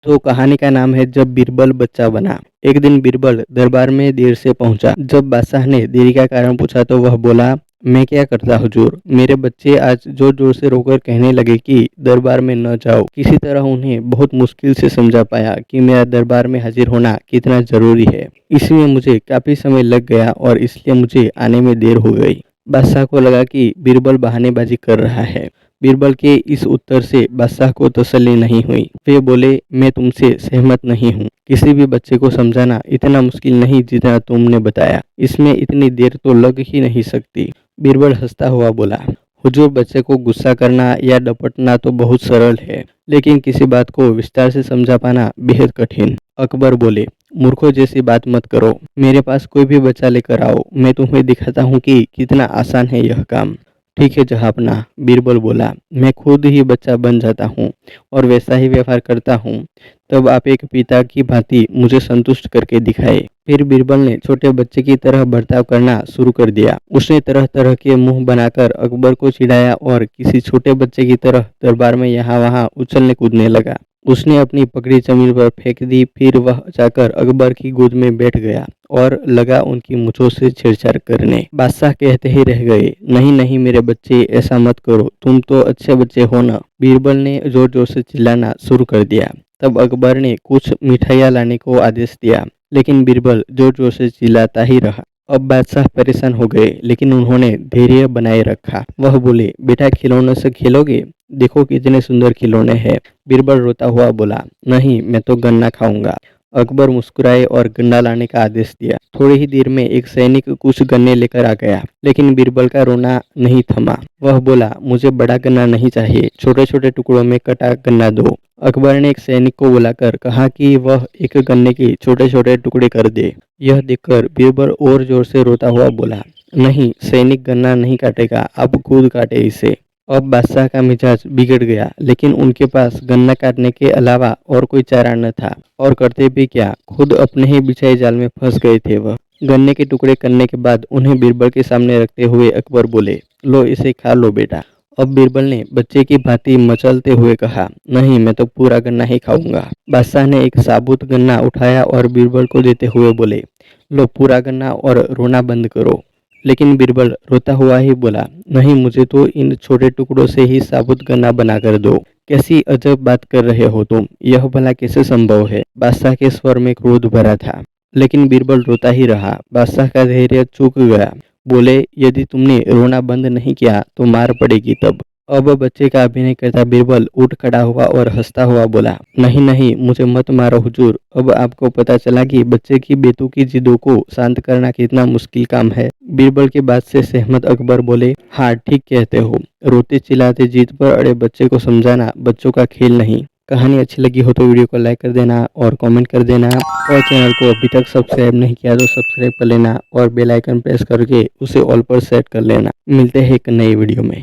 तो कहानी का नाम है जब बीरबल बच्चा बना। एक दिन बीरबल दरबार में देर से पहुंचा। जब बादशाह ने देरी का कारण पूछा तो वह बोला, मैं क्या करता हुजूर, मेरे बच्चे आज जोर जोर से रोकर कहने लगे कि दरबार में न जाओ। किसी तरह उन्हें बहुत मुश्किल से समझा पाया कि मेरा दरबार में हाजिर होना कितना जरूरी है। इसमें मुझे काफी समय लग गया और इसलिए मुझे आने में देर हो गई। बादशाह को लगा कि बीरबल बहानेबाजी कर रहा है। बीरबल के इस उत्तर से बादशाह को तसल्ली नहीं हुई। वे बोले, मैं तुमसे सहमत नहीं हूँ। किसी भी बच्चे को समझाना इतना मुश्किल नहीं जितना तुमने बताया। इसमें इतनी देर तो लग ही नहीं सकती। बीरबल हंसता हुआ बोला, हुजूर, बच्चे को गुस्सा करना या डपटना तो बहुत सरल है, लेकिन किसी बात को विस्तार से समझा पाना बेहद कठिन। अकबर बोले, मूर्खों जैसी बात मत करो। मेरे पास कोई भी बच्चा लेकर आओ, मैं तुम्हें दिखाता हूँ कि कितना आसान है यह काम। ठीक है जहांपनाह, बीरबल बोला, मैं खुद ही बच्चा बन जाता हूँ और वैसा ही व्यवहार करता हूँ। तब आप एक पिता की भांति मुझे संतुष्ट करके दिखाए। फिर बीरबल ने छोटे बच्चे की तरह बर्ताव करना शुरू कर दिया। उसने तरह तरह के मुंह बनाकर अकबर को चिढ़ाया और किसी छोटे बच्चे की तरह दरबार में यहाँ वहाँ उछलने कूदने लगा। उसने अपनी पगड़ी जमीन पर फेंक दी, फिर वह जाकर अकबर की गोद में बैठ गया और लगा उनकी मूंछों से छेड़छाड़ करने। बादशाह कहते ही रह गए, नहीं नहीं मेरे बच्चे, ऐसा मत करो, तुम तो अच्छे बच्चे हो ना। बीरबल ने जोर जोर से चिल्लाना शुरू कर दिया। तब अकबर ने कुछ मिठाइयाँ लाने को आदेश दिया, लेकिन बीरबल जोर जोर से चिल्लाता ही रहा। अब बादशाह परेशान हो गए, लेकिन उन्होंने धैर्य बनाए रखा। वह बोले, बेटा खिलौनों से खेलोगे? देखो कितने सुंदर खिलौने हैं। बीरबल रोता हुआ बोला, नहीं, मैं तो गन्ना खाऊंगा। अकबर मुस्कुराए और गन्ना लाने का आदेश दिया। थोड़ी ही देर में एक सैनिक कुछ गन्ने लेकर आ गया, लेकिन बीरबल का रोना नहीं थमा। वह बोला, मुझे बड़ा गन्ना नहीं चाहिए, छोटे छोटे टुकड़ों में कटा गन्ना दो। अकबर ने एक सैनिक को बुलाकर कहा कि वह एक गन्ने के छोटे छोटे टुकड़े कर दे। यह देखकर बीरबल और जोर से रोता हुआ बोला, नहीं, सैनिक गन्ना नहीं काटेगा, आप खुद काटे इसे। अब बादशाह का मिजाज बिगड़ गया, लेकिन उनके पास गन्ना काटने के अलावा और कोई चारा न था, और करते भी क्या, खुद अपने ही बिछाए जाल में फंस गए थे वह। गन्ने के टुकड़े करने के बाद उन्हें बीरबल के सामने रखते हुए अकबर बोले, लो इसे खा लो बेटा। अब बीरबल ने बच्चे की भांति मचलते हुए कहा, नहीं, मैं तो पूरा गन्ना ही खाऊंगा। बादशाह ने एक साबुत गन्ना उठाया और बीरबल को देते हुए बोले, लो पूरा गन्ना और रोना बंद करो। लेकिन बीरबल रोता हुआ ही बोला, नहीं, मुझे तो इन छोटे टुकड़ों से ही साबुत गन्ना बनाकर दो। कैसी अजब बात कर रहे हो तुम, यह भला कैसे संभव है? बादशाह के स्वर में क्रोध भरा था, लेकिन बीरबल रोता ही रहा। बादशाह का धैर्य चूक गया। बोले, यदि तुमने रोना बंद नहीं किया तो मार पड़ेगी तब। अब बच्चे का अभिनय करता बीरबल उठ खड़ा हुआ और हंसता हुआ बोला, नहीं नहीं, मुझे मत मारो हुजूर। अब आपको पता चला कि बच्चे की बेतुकी जिदों को शांत करना कितना मुश्किल काम है। बीरबल की बात से सहमत अकबर बोले, हाँ ठीक कहते हो, रोते चिल्लाते जीत पर अड़े बच्चे को समझाना बच्चों का खेल नहीं। कहानी अच्छी लगी हो तो वीडियो को लाइक कर देना और कमेंट कर देना, और चैनल को अभी तक सब्सक्राइब नहीं किया तो सब्सक्राइब कर लेना और बेल आइकन प्रेस करके उसे ऑल पर सेट कर लेना। मिलते हैं एक नई वीडियो में।